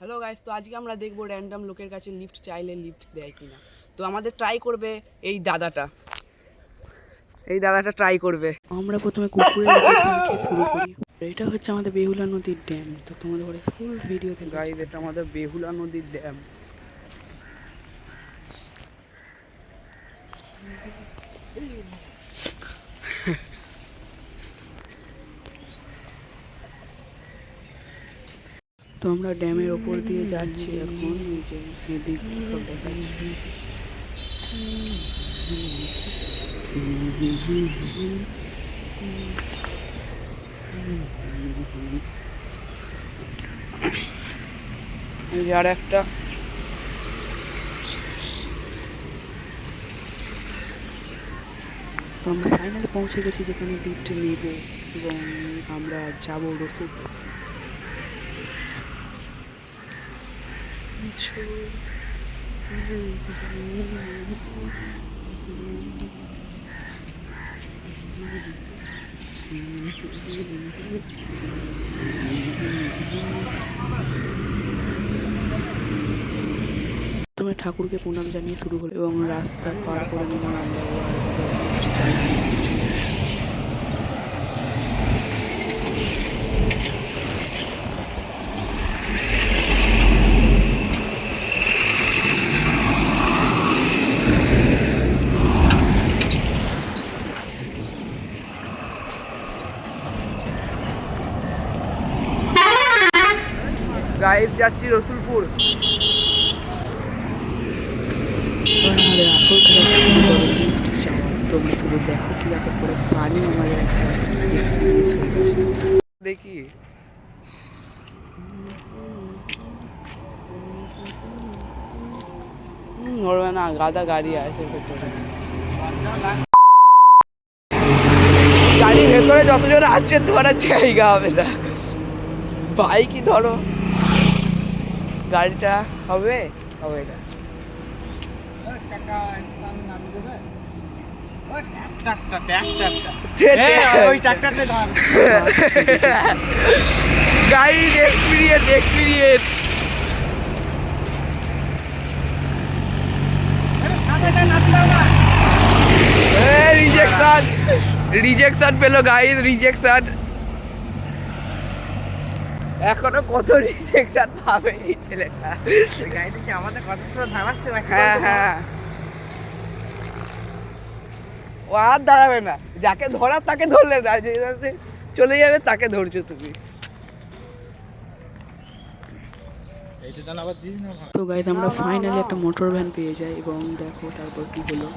Hello guys, তো আজকে আমরা দেখবো র্যান্ডম লোকের কাছে লিফট চাইলে লিফট দেয় কিনা। তো আমাদের ট্রাই করবে এই দাদাটা ট্রাই করবে। আমরা প্রথমে কুকুরের লোকেশন থেকে শুরু করি। এটা হচ্ছে আমাদের বেহুলা নদীর ড্যাম। তো তোমাদের ঘরে ফুল ভিডিও দেখো গাইস, এটা আমাদের বেহুলা নদীর ড্যাম। তো আমরা ড্যামের ওপর দিয়ে যাচ্ছি এখন, এই যে এদিক সব দেখাচ্ছি। এই যে আর একটা তো আমরা ফাইনালি পৌঁছে গেছি যেখানে লিফট নেব এবং আমরা যাবো রসুলপুর। প্রথমে ঠাকুরকে প্রণাম জানিয়ে শুরু হলো এবং রাস্তা পার করে নিলাম আমরা। গাইড যাচ্ছি রসুলপুর। আমাদের আসল খেলা লিফট চাওয়া। তোমরা শুধু দেখো কিরকম করে ফানি আমাদের একটা এক্সপিরিয়েন্স হয়ে গেছে। দেখি ধরবে না, গাদা গাড়ি আছে ভেতরে। গাড়ির ভেতরে যতজন আছে তোমার জায়গা হবে না। বাইকই ধরো, গাড়িটা হবে হবে না। গাড়ির এক্সপিরিয়েন্স রিজেকশন পেলো গাইস, রিজেকশন। এখনো কত রিজেকশন পাবে এই ছেলেটা। গাড়িটা আমাদের কত সময় ধারাচ্ছে। হ্যাঁ হ্যাঁ, ও আর দাঁড়াবে না। যাকে ধরার তাকে ধরলে না, যে চলে যাবে তাকে ধরছো তুমি। তো গাইস আমরা ফাইনালি একটা মোটর ভ্যান পেয়ে যাই এবং দেখো তারপর কি হলো।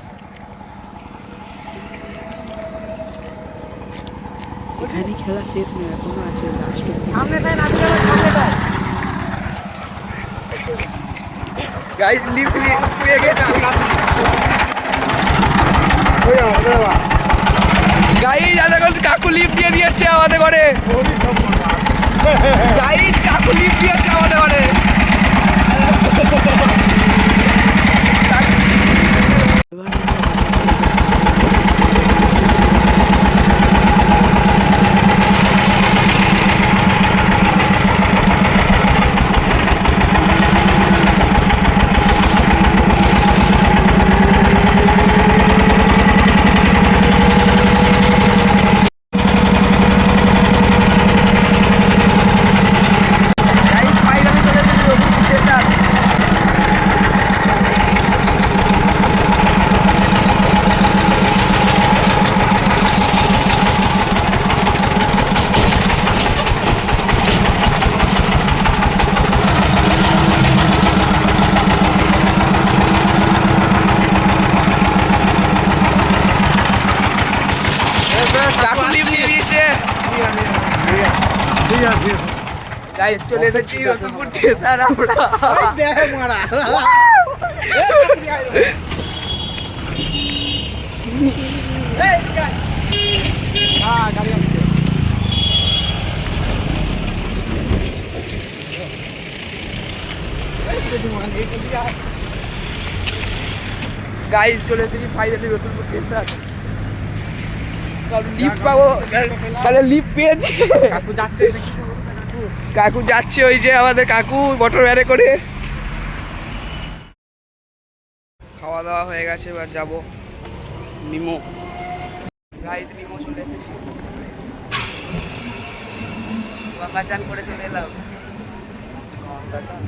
এখানে খেলা শেষ নয়, এখনো আছে লাস্ট। গাইস লিফট পেয়ে গেছি। গাইস এখন কাকু লিফট দিয়ে দিয়েছে আমাদের ঘরে। গাইস কাকু লিফট দিয়েছে আমাদের ঘরে। চলে এসেছি রসুলপুর থিয়েটার আমরা। গাইস চলে এসেছি ফাইনালি রসুলপুর থিয়েটার। লিফট পাবো, তাহলে লিফট পেয়েছি। কাকু যাচ্ছে কাকু যাচ্ছে, ওই যে আমাদের কাকু মোটর ভ্যানে করে। খাওয়া দাওয়া হয়ে গেছে, এবার যাবো নিমো। রাইড নিমো চলে এসেছি, গঙ্গা চান করে চলে এলাম। গঙ্গা চান